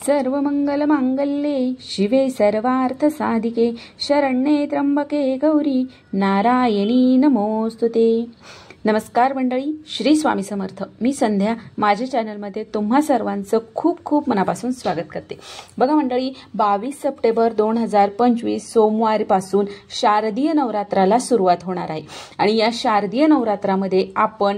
सर्वमंगलमांगल्ये शिवे सर्वार्थसाधिके शरण्ये त्र्यंबके गौरी नारायणी नमोस्तुते। नमस्कार मंडळी, श्री स्वामी समर्थ। मी संध्या माझ्या चॅनलमध्ये तुम्हा सर्वांचं खूप खूप मनापासून स्वागत करते। बघा मंडळी, 22 सप्टेंबर 2025 सोमवारपासून शारदीय नवरात्राला सुरुवात होणार आहे आणि या शारदीय नवरात्रामध्ये आपण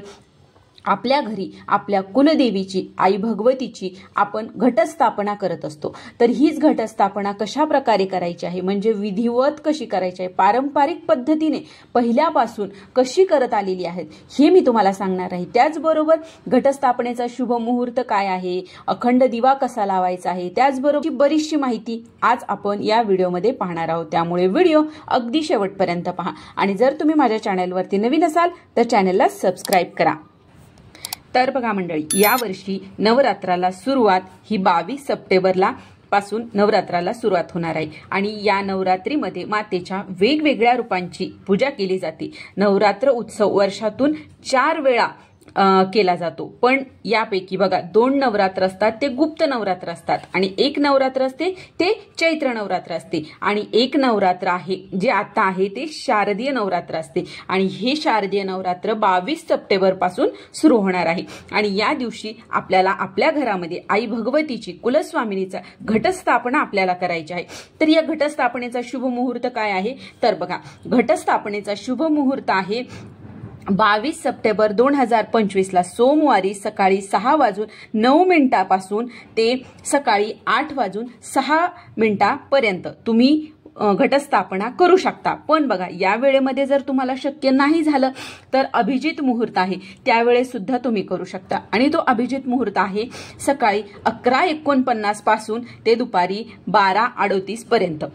आपल्या घरी आपल्या कुलदेवीची आई भगवतीची आपण घटस्थापना करत असतो। तर हीच घटस्थापना कशा प्रकारे करायची आहे, म्हणजे विधिवत कशी करायची आहे, पारंपरिक पद्धतीने पहिल्यापासून कशी करत आलेली आहेत हे मी तुम्हाला सांगणार आहे। त्याचबरोबर घटस्थापनेचा शुभ मुहूर्त काय आहे, अखंड दिवा कसा लावायचा आहे, त्याचबरोबर बरीचशी माहिती आज आपण या व्हिडिओमध्ये पाहणार आहोत। त्यामुळे व्हिडिओ अगदी शेवटपर्यंत पहा आणि जर तुम्ही माझ्या चॅनलवरती नवीन असाल तर चॅनलला सबस्क्राइब करा। तर बघा मंडळी, या वर्षी नवरात्राला सुरुवात ही 22 सप्टेंबरला पासून नवरात्राला सुरुवात होणार आहे आणि या नवरात्रीमध्ये मातेच्या वेगवेगळ्या रूपांची पूजा केली जाते। नवरात्र उत्सव वर्षातून 4 वेळा केला जातो, पण यापैकी बघा 2 नवरात्र असतात ते गुप्त नवरात्र असतात आणि एक नवरात्र असते ते चैत्र नवरात्र असते आणि एक नवरात्र आहे जे आता आहे ते शारदीय नवरात्र असते आणि हे शारदीय नवरात्र 22 सप्टेंबर पासून सुरू होणार आहे आणि या दिवशी आपल्याला आपल्या घरामध्ये आई भगवतीची कुलस्वामिनीचा घटस्थापना आपल्याला करायची आहे। तर या घटस्थापनेचा शुभ मुहूर्त काय आहे, तर बघा घटस्थापनेचा शुभ मुहूर्त आहे 22 सप्टेंबर 2025 ला सोमवारी सकाळी 6:09 पासून ते सकाळी 8:06 पर्यंत तुम्ही घटस्थापना करू शकता। पण बघा या वेळेमध्ये जर तुम्हाला शक्य नाही झालं तर अभिजित मुहूर्त आहे, त्यावेळेस सुद्धा तुम्ही करू शकता आणि तो अभिजित मुहूर्त आहे सकाळी 11:49 पासून ते दुपारी 12:38 पर्यंत।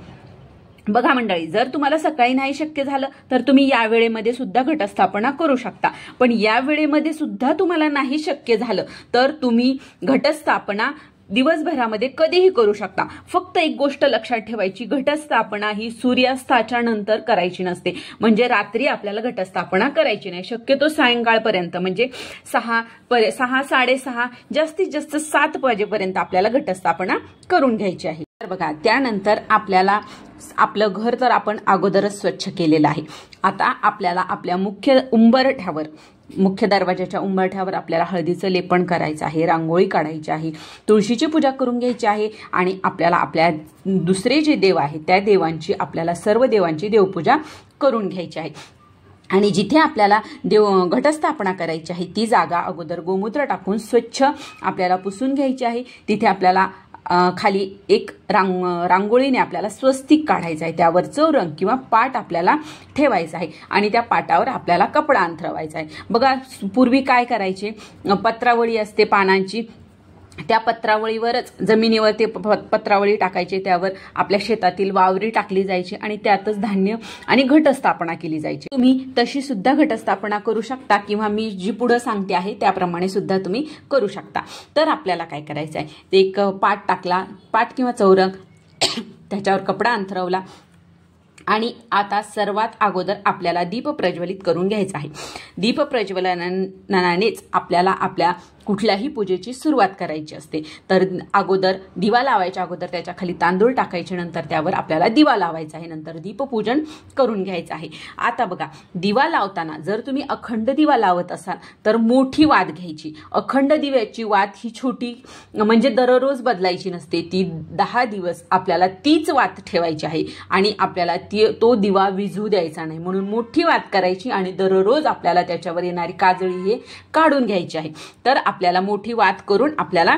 बघा मंडळी, जर तुम्हाला सकाळी नाही शक्य झालं तर तुम्ही या वेळेमध्ये सुद्धा घटस्थापना करू शकता, पण या वेळेमध्ये सुद्धा तुम्हाला नाही शक्य झालं तर तुम्ही घटस्थापना दिवसभरामध्ये कधीही करू शकता। फक्त एक गोष्ट लक्षात ठेवायची, घटस्थापना ही सूर्यास्ताच्या नंतर करायची नसते, म्हणजे रात्री आपल्याला घटस्थापना करायची नाही। शक्यतो सायंकाळपर्यंत म्हणजे 6, 6:30 जास्तीत जास्त 7 वाजेपर्यंत आपल्याला घटस्थापना करून घ्यायची आहे। तर बघा त्यानंतर आपल्याला आपलं घर तर आपण अगोदरच स्वच्छ केलेलं आहे। आता आपल्याला आपल्या मुख्य दरवाजाच्या उंबरठ्यावर आपल्याला हळदीचं लेपन करायचं आहे, रांगोळी काढायची आहे, तुळशीची पूजा करून घ्यायची आहे आणि आपल्याला आपल्या दुसरे जे देव आहेत त्या देवांची आपल्याला सर्व देवांची देवपूजा करून घ्यायची आहे आणि जिथे आपल्याला घटस्थापना करायची आहे ती जागा अगोदर गोमूत्र टाकून स्वच्छ आपल्याला पुसून घ्यायची आहे। तिथे आपल्याला खाली एक रांगोळीने आपल्याला स्वस्तिक काढायचं आहे, त्यावर चौरंग किंवा पाट आपल्याला ठेवायचा आहे आणि त्या पाटावर आपल्याला कपडा अंथरवायचा आहे। बघा पूर्वी काय करायचे, पत्रावळी असते पानांची, त्या पत्रावळीवरच जमिनीवर ते पत्रावळी टाकायचे, त्यावर आपल्या शेतातील वावरी टाकली जायची आणि त्यातच धान्य आणि घटस्थापना केली जायची। तुम्ही तशी सुद्धा घटस्थापना करू शकता किंवा मी जी पुढे सांगते आहे त्याप्रमाणे सुद्धा तुम्ही करू शकता। तर आपल्याला काय करायचं आहे, एक पाट टाकला, पाट किंवा चौरंग त्याच्यावर कपडा अंथरवला आणि आता सर्वात अगोदर आपल्याला दीप प्रज्वलित करून घ्यायचा आहे। दीप प्रज्वलनानेच आपल्याला आपल्या कुठल्याही पूजेची सुरुवात करायची असते। तर अगोदर दिवा लावायच्या अगोदर त्याच्या खाली तांदूळ टाकायचे, नंतर त्यावर आपल्याला दिवा लावायचा आहे, नंतर दीपपूजन करून घ्यायचं आहे। आता बघा दिवा लावताना जर तुम्ही अखंड दिवा लावत असाल तर मोठी वात घ्यायची। अखंड दिव्याची वात ही छोटी म्हणजे दररोज बदलायची नसते, ती 10 दिवस आपल्याला तीच वात ठेवायची आहे आणि आपल्याला तो दिवा विझू द्यायचा नाही, म्हणून मोठी वात करायची आणि दररोज आपल्याला त्याच्यावर येणारी काजळी हे काढून घ्यायची आहे। तर आपल्याला मोठी वात करून आपल्याला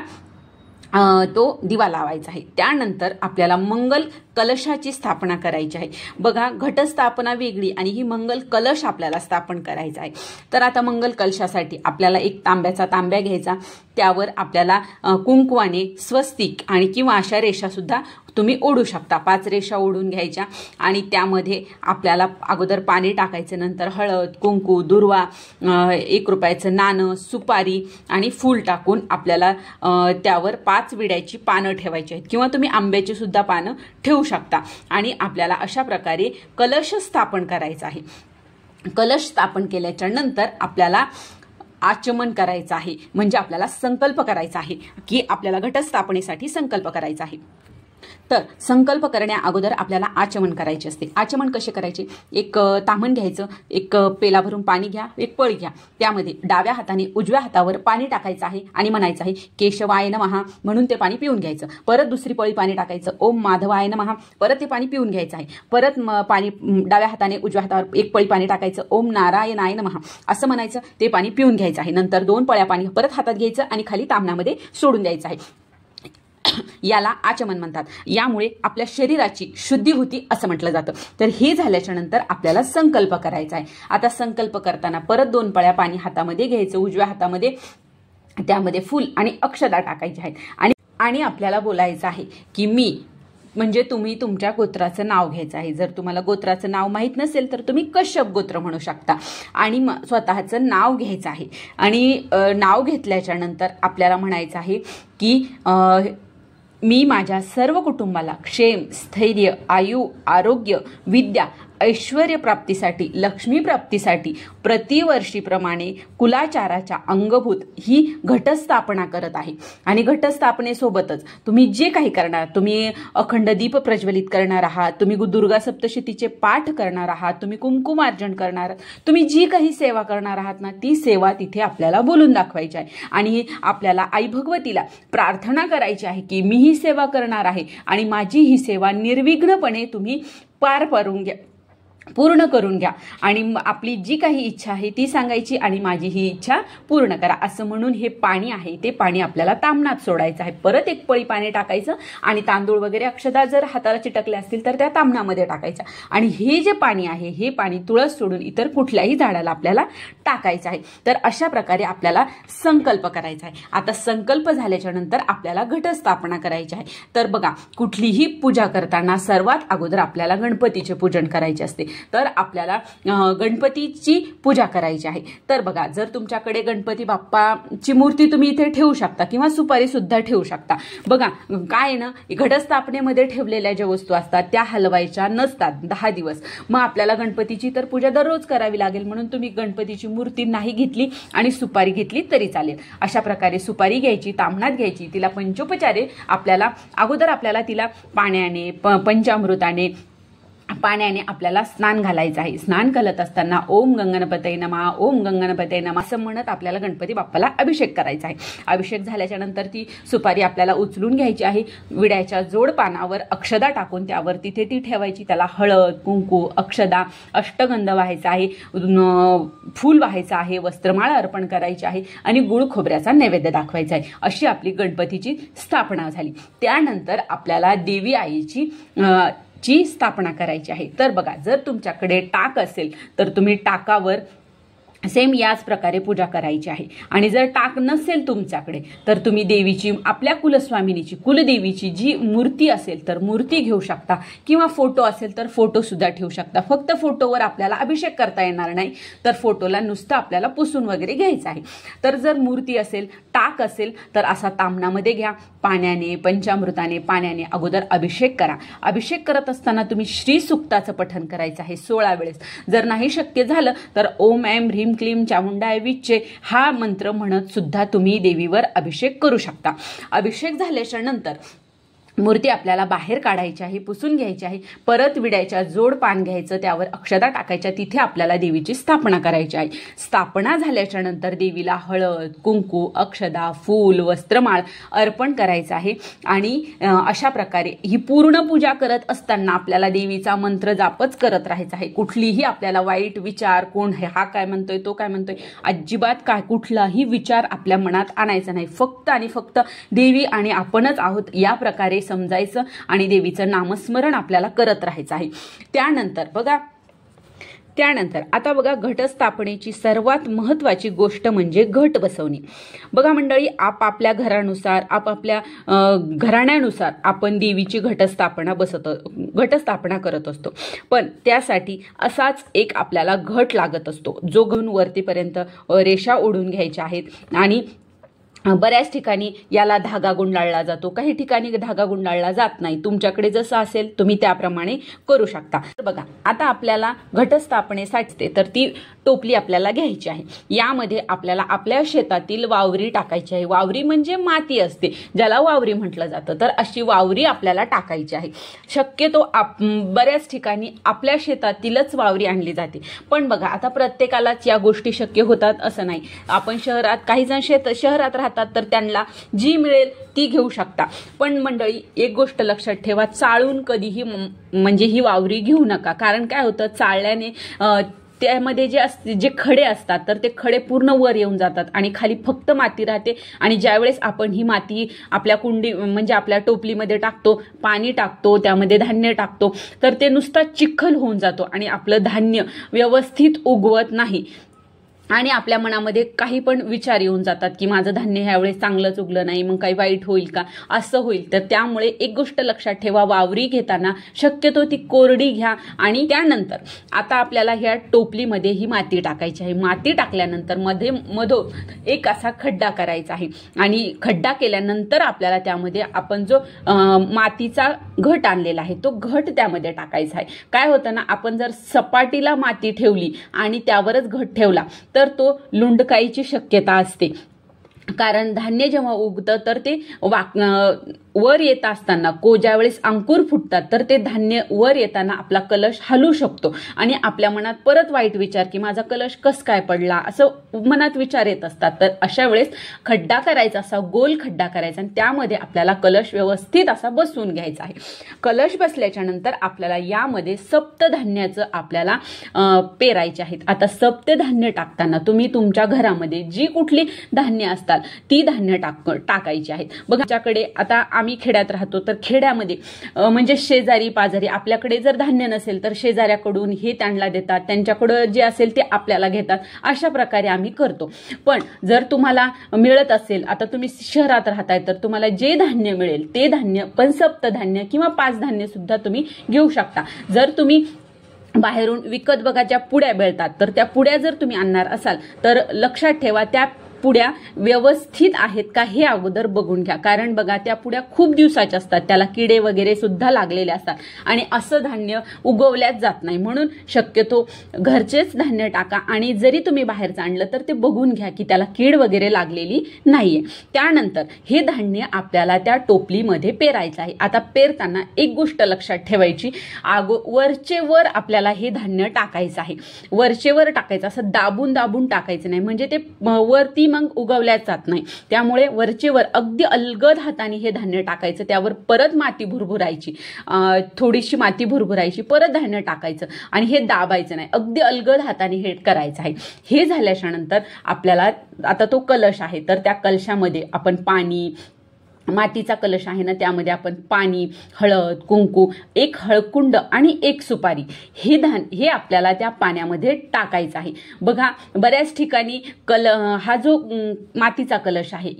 तो दिवा लावायचा आहे। त्यानंतर आपल्याला मंगल कलशाची स्थापना करायची आहे। बघा घटस्थापना वेगळी आणि ही मंगल कलश आपल्याला स्थापन करायचा आहे। तर आता मंगल कलशासाठी आपल्याला एक तांब्या घ्यायचा, त्यावर आपल्याला कुंकवाने स्वस्तिक आणि किंवा अशा रेषा सुद्धा तुम्ही ओढू शकता। 5 रेषा ओढून घ्यायच्या आणि त्यामध्ये आपल्याला अगोदर पाणी टाकायचं, नंतर हळद, कुंकू, दुर्वा, 1 रुपयाचं नाणं, सुपारी आणि फूल टाकून आपल्याला त्यावर 5 विड्याची पानं ठेवायची आहेत किंवा तुम्ही आंब्याची सुद्धा पानं ठेवू शकता आणि आपल्याला अशा प्रकारे कलश स्थापन करायचा आहे। कलश स्थापन केल्याच्या नंतर आपल्याला आचमन करायचं आहे, म्हणजे आपल्याला संकल्प करायचा आहे की आपल्याला घटस्थापनेसाठी संकल्प करायचा आहे. तर संकल्प करण्या अगोदर आपल्याला आचमन करायचे असते. आचमन कसे करायचे? एक ताम्हण घ्यायचं, एक पेला भरून पाणी घ्या, एक पळी घ्या, त्यामध्ये डाव्या हाताने उजव्या हातावर पाणी टाकायचं आहे आणि म्हणायचं आहे केशवाय नमः म्हणून ते पाणी पिऊन घ्यायचं. परत दुसरी पळी पाणी टाकायचं, ओम माधवाय नमः, परत ते पाणी पिऊन घ्यायचं आहे. परत पाणी डाव्या हाताने उजव्या हातावर एक पळी पाणी टाकायचं, ओम नारायणाय नमः असं म्हणायचं, ते पाणी पिऊन घ्यायचं आहे. नंतर 2 पळ्या पाणी परत हातात घ्यायचं आणि खाली ताम्हणामध्ये सोडून द्यायचं आहे. याला आचमन म्हणतात. यामुळे आपल्या शरीराची शुद्धी होती असं म्हटलं जातं. तर हे झाल्याच्या नंतर आपल्याला संकल्प करायचा आहे. आता संकल्प करताना परत 2 पळ्या पाणी हातामध्ये घ्यायचं, उजव्या हातामध्ये, त्यामध्ये फूल आणि अक्षदा टाकायचे आहेत आणि आपल्याला बोलायचं आहे की मी, म्हणजे तुम्ही तुमच्या गोत्राचं नाव घ्यायचं आहे. जर तुम्हाला गोत्राचं नाव माहीत नसेल तर तुम्ही कश्यप गोत्र म्हणू शकता आणि स्वतःचं नाव घ्यायचं आहे. आणि नाव घेतल्याच्या नंतर आपल्याला म्हणायचं आहे की मी माझ्या सर्व कुटुंबाला क्षेम, स्थैर्य, आयु, आरोग्य, विद्या, ऐश्वर्य प्राप्तीसाठी, लक्ष्मी प्राप्तीसाठी प्रतिवर्षीप्रमाणे कुलाचाराच्या अंगभूत ही घटस्थापना करत आहे. आणि घटस्थापनेसोबतच तुम्ही जे काही करणार, तुम्ही अखंड दीप प्रज्वलित करणार आहात, तुम्ही दुर्गा सप्तशतीचे पाठ करणार आहात, तुम्ही कुंकुमार्जन करणार, तुम्ही जी काही सेवा करणार आहात ना, ती सेवा तिथे आपल्याला बोलून दाखवायची आहे. आणि आपल्याला आई भगवतीला प्रार्थना करायची आहे की मी ही सेवा करणार आहे आणि माझी ही सेवा निर्विघ्नपणे तुम्ही पार पाडून घ्या, पूर्ण करून घ्या आणि आपली जी काही इच्छा आहे ती सांगायची आणि माझी ही इच्छा पूर्ण करा असं म्हणून हे पाणी आहे ते पाणी आपल्याला ताम्हणात सोडायचं आहे. परत एक पळी पाणी टाकायचं आणि तांदूळ वगैरे अक्षदा जर हाताला चिटकले असतील तर त्या ताम्हणामध्ये टाकायच्या आणि हे जे पाणी आहे हे पाणी तुळस सोडून इतर कुठल्याही झाडाला आपल्याला टाकायचं आहे. तर अशा प्रकारे आपल्याला संकल्प करायचा आहे. आता संकल्प झाल्याच्या नंतर आपल्याला घटस्थापना करायची आहे. तर बघा, कुठलीही पूजा करताना सर्वात अगोदर आपल्याला गणपतीचे पूजन करायचे असते. तर आपल्याला गणपतीची पूजा करायची आहे. तर बघा, जर तुमच्याकडे गणपती बाप्पाची मूर्ती तुम्ही इथे ठेवू शकता किंवा सुपारी सुद्धा ठेवू शकता. बघा काय ना, घटस्थापनेमध्ये ठेवलेल्या ज्या वस्तू असतात त्या हलवायच्या नसतात 10 दिवस. मग आपल्याला गणपतीची तर पूजा दररोज करावी लागेल, म्हणून तुम्ही गणपतीची मूर्ती नाही घेतली आणि सुपारी घेतली तरी चालेल. अशा प्रकारे सुपारी घ्यायची, ताम्हणात घ्यायची, तिला पंचोपचारे आपल्याला तिला पाण्याने, पंचामृताने, पाण्याने आपल्याला स्नान घालायचं आहे. स्नान घालत असताना ओम गंगणपतये नमः, ओम गंगणपतये नमः असं म्हणत आपल्याला गणपती बाप्पाला अभिषेक करायचा आहे. अभिषेक झाल्याच्या नंतर ती सुपारी आपल्याला उचलून घ्यायची आहे. विड्याच्या जोड पानावर अक्षदा टाकून त्यावर तिथे ती ठेवायची. त्याला हळद, कुंकू, अक्षदा, अष्टगंध व्हायचा आहे, फूल व्हायचं आहे, वस्त्रमाळा अर्पण करायची आहे आणि गुळ खोबऱ्याचा नैवेद्य दाखवायचा आहे. अशी आपली गणपतीची स्थापना झाली. त्यानंतर आपल्याला देवी आईची स्थापना करायची आहे. तर बघा, जर तुमच्याकडे टाक असेल तर तुम्ही टाकावर सेम याच प्रकारे पूजा करायची आहे. आणि जर टाक नसेल तुमच्याकडे तर तुम्ही देवीची, आपल्या कुलस्वामिनीची, कुलदेवीची जी मूर्ती असेल तर मूर्ती घेऊ शकता किंवा फोटो असेल तर फोटो सुद्धा ठेवू शकता. फक्त फोटोवर आपल्याला अभिषेक करता येणार नाही, तर फोटोला नुसतं आपल्याला पुसून वगैरे घ्यायचं आहे. तर जर मूर्ती असेल, टाक असेल तर असा ताम्हणामध्ये घ्या, पाण्याने, पंचामृताने, पाण्याने अगोदर अभिषेक करा. अभिषेक करत असताना तुम्ही श्री सुक्ताचं पठण करायचं आहे 16 वेळेस. जर नाही शक्य झालं तर ओम ऐं ह्रीं क्लीम चामुंडाय विच्चे हा मंत्र म्हणत सुद्धा तुम्ही देवीवर अभिषेक करू शकता. अभिषेक झाल्याच्या नंतर मूर्ती आपल्याला बाहेर काढायची आहे, पुसून घ्यायची आहे. परत विड्याच्या जोड पान घ्यायचं, त्यावर अक्षदा टाकायच्या, तिथे आपल्याला देवीची स्थापना करायची आहे. स्थापना झाल्याच्या नंतर देवीला हळद, कुंकू, अक्षदा, फूल, वस्त्रमाळ अर्पण करायचं आहे. आणि अशा प्रकारे ही पूर्ण पूजा करत असताना आपल्याला देवीचा मंत्र जापच करत राहायचा आहे. कुठलीही आपल्याला वाईट विचार, कोण हा काय म्हणतोय, तो काय म्हणतोय, अजिबात काय कुठलाही विचार आपल्या मनात आणायचा नाही. फक्त आणि फक्त देवी आणि आपणच आहोत या प्रकारे समजायचं आणि देवीचं नामस्मरण आपल्याला करत राहायचं आहे. त्यानंतर आता बघा, घटस्थापनेची सर्वात महत्त्वाची गोष्ट म्हणजे घट बसवणे. बघा मंडळी, आपापल्या घरानुसार, आपापल्या घराण्यानुसार आपण देवीची घटस्थापना करत असतो. पण त्यासाठी असाच एक आपल्याला घट लागत असतो, जो घेऊन वरतीपर्यंत रेषा ओढून घ्यायच्या आहेत आणि बऱ्याच ठिकाणी याला धागा गुंडाळला जातो, काही ठिकाणी धागा गुंडाळला जात नाही. तुमच्याकडे जसं असेल तुम्ही त्याप्रमाणे करू शकता. तर बघा, आता आपल्याला घटस्थापनेसाठी तर ती टोपली आपल्याला घ्यायची आहे. यामध्ये आपल्याला आपल्या शेतातील वावरी टाकायची आहे. वावरी म्हणजे माती असते, ज्याला वावरी म्हटलं जातं. तर अशी वावरी आपल्याला टाकायची आहे. शक्यतो बऱ्याच ठिकाणी आपल्या शेतातीलच वावरी आणली जाते. पण बघा, आता प्रत्येकालाच या गोष्टी शक्य होतात असं नाही. आपण शहरात, काही जण शहरात राहतात तर त्यांना जी मिळेल ती घेऊ शकता. पण मंडळी, एक गोष्ट लक्षात ठेवा, चाळून कधीही म्हणजे ही वावरी घेऊ नका. कारण काय होतं, चाळल्याने त्यामध्ये जे खडे असतात तर ते खडे पूर्ण वर येऊन जातात आणि खाली फक्त माती राहते. आणि ज्यावेळेस आपण ही माती आपल्या कुंडी म्हणजे आपल्या टोपलीमध्ये टाकतो, पाणी टाकतो, त्यामध्ये धान्य टाकतो, तर ते नुसता चिखल होऊन जातो आणि आपलं धान्य व्यवस्थित उगवत नाही. आणि आपल्या मनामध्ये काही पण विचार येऊन जातात की माझं धान्य ह्यावेळेस चांगलंच उगलं नाही, मग काही वाईट होईल का, असं होईल. तर त्यामुळे एक गोष्ट लक्षात ठेवा, वावरी घेताना शक्यतो ती कोरडी घ्या. आणि त्यानंतर आता आपल्याला ह्या टोपलीमध्ये ही माती टाकायची आहे. माती टाकल्यानंतर मधो एक असा खड्डा करायचा आहे. आणि खड्डा केल्यानंतर आपल्याला त्यामध्ये आपण जो मातीचा घट आणलेला आहे तो घट त्यामध्ये टाकायचा आहे. काय होतं ना, आपण जर सपाटीला माती ठेवली आणि त्यावरच घट ठेवला तर तो लुंडकाईची शक्यता असते. कारण धान्य जेव्हा उगतं तर ते वर येत असताना ज्यावेळेस अंकुर फुटतात तर ते धान्य वर येताना आपला कलश हलू शकतो आणि आपल्या मनात परत वाईट विचार की माझा कलश कस काय पडला, असं मनात विचार येत असतात. तर अशा वेळेस खड्डा करायचा, असा गोल खड्डा करायचा आणि त्यामध्ये आपल्याला कलश व्यवस्थित असा बसवून घ्यायचा आहे. कलश बसल्याच्या नंतर आपल्याला यामध्ये सप्तधान्याचं आपल्याला पेरायचे आहेत. आता सप्तधान्य टाकताना तुम्ही तुमच्या घरामध्ये जी कुठली धान्य असतात ती धान्य टाकायची आहेत. बघा, आमच्याकडे आता आम्ही खेड्यात राहतो तर खेड्यामध्ये म्हणजे शेजारी पाजारी आपल्याकडे जर धान्य नसेल तर शेजाऱ्याकडून हे त्यांना देतात, त्यांच्याकडे जे असेल ते आपल्याला घेतात. अशा प्रकारे आम्ही करतो. पण जर तुम्हाला मिळत असेल, आता तुम्ही शहरात राहताय तर तुम्हाला जे धान्य मिळेल ते धान्य, पण सप्तधान्य किंवा 5 धान्य सुद्धा तुम्ही घेऊ शकता. जर तुम्ही बाहेरून विकत बघा ज्या पुड्या मिळतात तर त्या पुड्या जर तुम्ही आणणार असाल तर लक्षात ठेवा त्या पुड्या व्यवस्थित आहेत का हे अगोदर बघून घ्या. कारण बघा, त्या पुड्या खूप दिवसाच्या असतात, त्याला किडे वगैरे सुद्धा लागलेले असतात आणि असं धान्य उगवल्याच जात नाही. म्हणून शक्यतो घरचेच धान्य टाका आणि जरी तुम्ही बाहेरचं आणलं तर ते बघून घ्या की त्याला कीड वगैरे लागलेली नाहीये. त्यानंतर हे धान्य आपल्याला त्या टोपलीमध्ये पेरायचं आहे. आता पेरताना एक गोष्ट लक्षात ठेवायची, वरचे वर आपल्याला हे धान्य टाकायचं आहे. वरचे वर टाकायचं, असं दाबून दाबून टाकायचं नाही, म्हणजे ते वरती मग उगवल्याच जात नाही. त्यामुळे वरचेवर अगदी अलगद हाताने हे धान्य टाकायचं. त्यावर परत माती भुरभुरायची, थोडीशी माती भुरभुरायची, परत धान्य टाकायचं आणि हे दाबायचं नाही, अगदी अलगद हाताने हे करायचं आहे. हे झाल्याच्या नंतर आपल्याला आता तो कलश आहे तर त्या कलशामध्ये आपण पाणी, मातीचा कलश आहे ना त्यामध्ये आपण पाणी, हळद, कुंकू, एक हळकुंड आणि एक सुपारी हे आपल्याला त्या पाण्यामध्ये टाकायचं आहे. बघा, बऱ्याच ठिकाणी हा जो मातीचा कलश आहे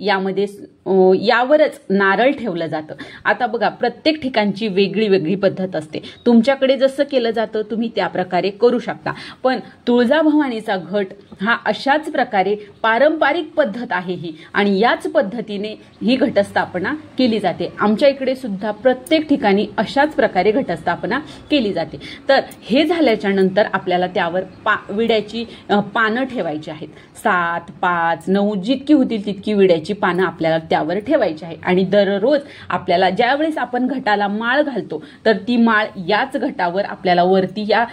यावरच नारळ ठेवलं जातं. आता बघा, प्रत्येक ठिकाणची वेगळी वेगळी पद्धत असते. तुमच्याकडे जसं केलं जातं तुम्ही त्या प्रकारे करू शकता. पण तुळजाभवानीचा घट हा अशाच प्रकारे पारंपरिक पद्धत आहे ही, आणि याच पद्धतीने ही घटस्थापना केली जाते. आमच्या इकडे सुद्धा प्रत्येक ठिकाणी अशाच प्रकारे घटस्थापना केली जाते. तर हे झाल्याच्या नंतर आपल्याला त्यावर विड्याची पानं ठेवायची आहेत. 7, 5, 9 जितकी होतील तितकी विड्याची पानं आपल्याला त्यावर ठेवायची आहे. आणि दररोज आपल्याला ज्यावेळेस आपण घटाला माळ घालतो तर ती माळ याच घटावर आपल्याला वरती या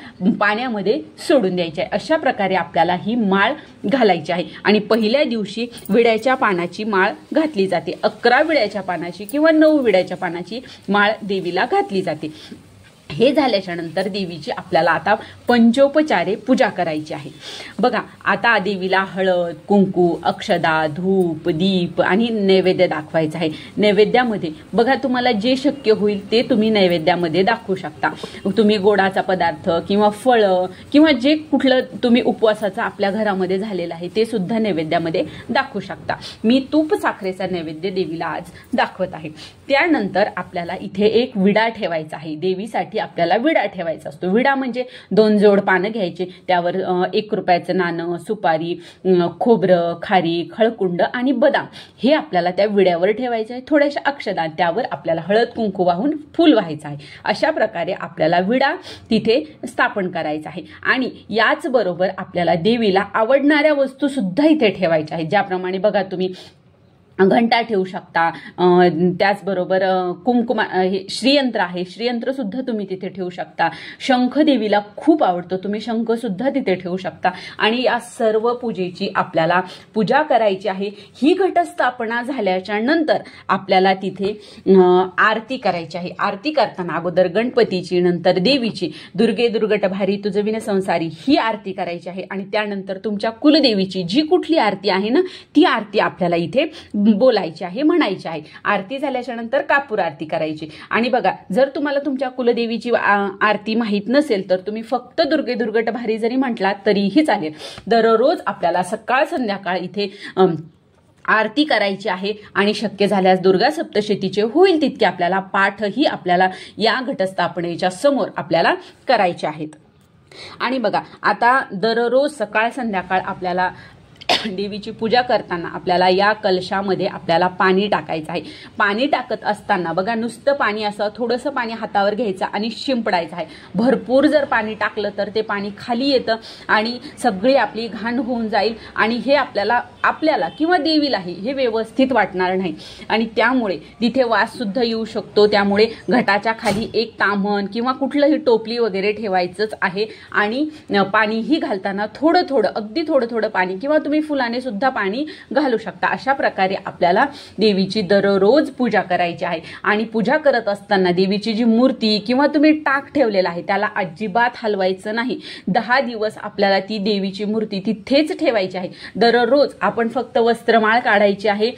पाण्यामध्ये सोडून द्यायची आहे. अशा प्रकारे आपल्याला ही माळ घालायची आहे. आणि पहिल्या दिवशी विड्याच्या पानाची माळ घातली जाते. 11 विड्याच्या पानाची किंवा 9 विड्याच्या पानाची माळ देवीला घातली जाते. हे झाल्याच्या नंतर देवीची आपल्याला आता पंचोपचारे पूजा करायची आहे. बघा, आता देवीला हळद, कुंकू, अक्षदा, धूप, दीप आणि नैवेद्य दाखवायचं आहे. नैवेद्यामध्ये बघा, तुम्हाला जे शक्य होईल ते तुम्ही नैवेद्यामध्ये दाखवू शकता. तुम्ही गोडाचा पदार्थ किंवा फळं किंवा जे कुठलं तुम्ही उपवासाचा आपल्या घरामध्ये झालेलं आहे ते सुद्धा नैवेद्यामध्ये दाखवू शकता. मी तूप साखरेचा नैवेद्य देवीला आज दाखवत आहे. त्यानंतर आपल्याला इथे एक विडा ठेवायचा आहे. देवीसाठी त्यासाठी आपल्याला विडा ठेवायचा असतो. विडा म्हणजे 2 जोड पानं घ्यायचे, त्यावर 1 रुपयाचं नाणं, सुपारी, खोबरं, खारीक, हळकुंड आणि बदाम हे आपल्याला त्या विड्यावर ठेवायचं आहे. थोड्याशा अक्षदा, त्यावर आपल्याला हळद कुंकू वाहून फूल व्हायचं आहे. अशा प्रकारे आपल्याला विडा तिथे स्थापन करायचा आहे. आणि याचबरोबर आपल्याला देवीला आवडणाऱ्या वस्तू सुद्धा इथे ठेवायच्या आहेत. ज्याप्रमाणे बघा तुम्ही घंटा ठेवू शकता, त्याचबरोबर कुंकुमा हे श्रीयंत्र आहे, श्रीयंत्र सुद्धा तुम्ही तिथे ठेवू शकता. शंख देवीला खूप आवडतो, तुम्ही शंख सुद्धा तिथे ठेवू शकता. आणि या सर्व पूजेची आपल्याला पूजा करायची आहे. ही घटस्थापना झाल्याच्या नंतर आपल्याला तिथे आरती करायची आहे. आरती करताना अगोदर गणपतीची, नंतर देवीची, दुर्गे दुर्गट भारी तुझविन संसारी ही आरती करायची आहे. आणि त्यानंतर तुमच्या कुलदेवीची जी कुठली आरती आहे ना, ती आरती आपल्याला इथे बोलायची आहे, म्हणायची आहे. आरती झाल्याच्या नंतर कापूर आरती करायची. आणि बघा, जर तुम्हाला तुमच्या कुलदेवीची आरती माहीत नसेल तर तुम्ही फक्त दुर्गे दुर्गट भारी जरी म्हटलात तरीही चालेल. दररोज आपल्याला सकाळ संध्याकाळ इथे आरती करायची आहे. आणि शक्य झाल्यास दुर्गा सप्तशतीचे होईल तितके आपल्याला पाठही आपल्याला या घटस्थापनेच्या समोर आपल्याला करायचे आहेत. आणि बघा, आता दररोज सकाळ संध्याकाळ आपल्याला देवीची पूजा करताना आपल्याला या कलशामध्ये आपल्याला पाणी टाकायचं आहे. पाणी टाकत असताना बघा, नुसतं पाणी असं थोडंसं पाणी हातावर घ्यायचं आणि शिंपडायचं आहे. भरपूर जर पाणी टाकलं तर ते पाणी खाली येतं आणि सगळी आपली घाण होऊन जाईल. आणि हे आपल्याला किंवा देवीलाही हे व्यवस्थित वाटणार नाही. आणि त्यामुळे तिथे वास सुद्धा येऊ शकतो. त्यामुळे घटाच्या खाली एक ताम्हण किंवा कुठलंही टोपली वगैरे ठेवायचंच आहे. आणि पाणीही घालताना थोडं थोडं, अगदी थोडं थोडं पाणी, किंवा तुम्ही फुलाने सुद्धा पाणी घालू शकता. अशा प्रकारे आपल्याला देवीची दररोज पूजा करायची आहे. आणि पूजा करत असताना देवीची जी मूर्ती किंवा तुम्ही टाक ठेवलेला आहे त्याला अजिबात हलवायचं नाही. 10 दिवस आपल्याला ती देवीची मूर्ती तिथेच ठेवायची आहे. दररोज आपण फक्त वस्त्रमाळ काढायची आहे,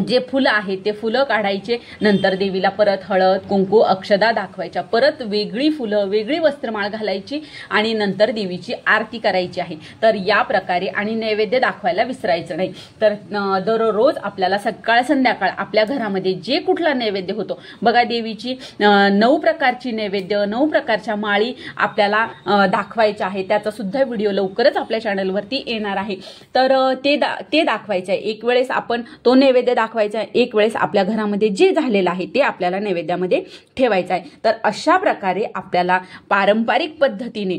जे फुलं आहेत ते फुलं काढायचे, नंतर देवीला परत हळद कुंकू अक्षदा दाखवायच्या, परत वेगळी फुलं वेगळी वस्त्रमाळ घालायची आणि नंतर देवीची आरती करायची आहे. तर या प्रकारे, आणि नैवेद्य दाखवायला विसरायचं नाही. तर दररोज आपल्याला सकाळ संध्याकाळ आपल्या घरामध्ये जे कुठला नैवेद्य होतो बघा, देवीची 9 प्रकारची नैवेद्य, 9 प्रकारच्या माळी आपल्याला दाखवायच्या आहे. त्याचा सुद्धा व्हिडिओ लवकरच आपल्या चॅनलवरती येणार आहे. तर ते दाखवायचं आहे. एक वेळेस आपण तो नैवेद्य दाखवायचा आहे, एक वेळेस आपल्या घरामध्ये जे झालेलं आहे ते आपल्याला नैवेद्यामध्ये ठेवायचं आहे. तर अशा प्रकारे आपल्याला पारंपरिक पद्धतीने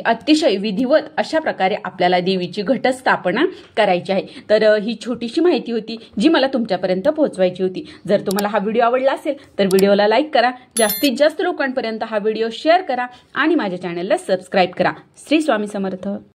अतिशय विधिवत अशा प्रकारे आपल्याला देवीची घटस्थापना करायची आहे. तर ही छोटीशी माहिती होती जी मला तुमच्यापर्यंत पोहोचवायची होती. जर तुम्हाला हा व्हिडिओ आवडला असेल तर व्हिडिओला लाईक करा, जास्तीत जास्त लोकांपर्यंत हा व्हिडिओ शेअर करा आणि माझ्या चॅनलला सबस्क्राईब करा. श्री स्वामी समर्थ.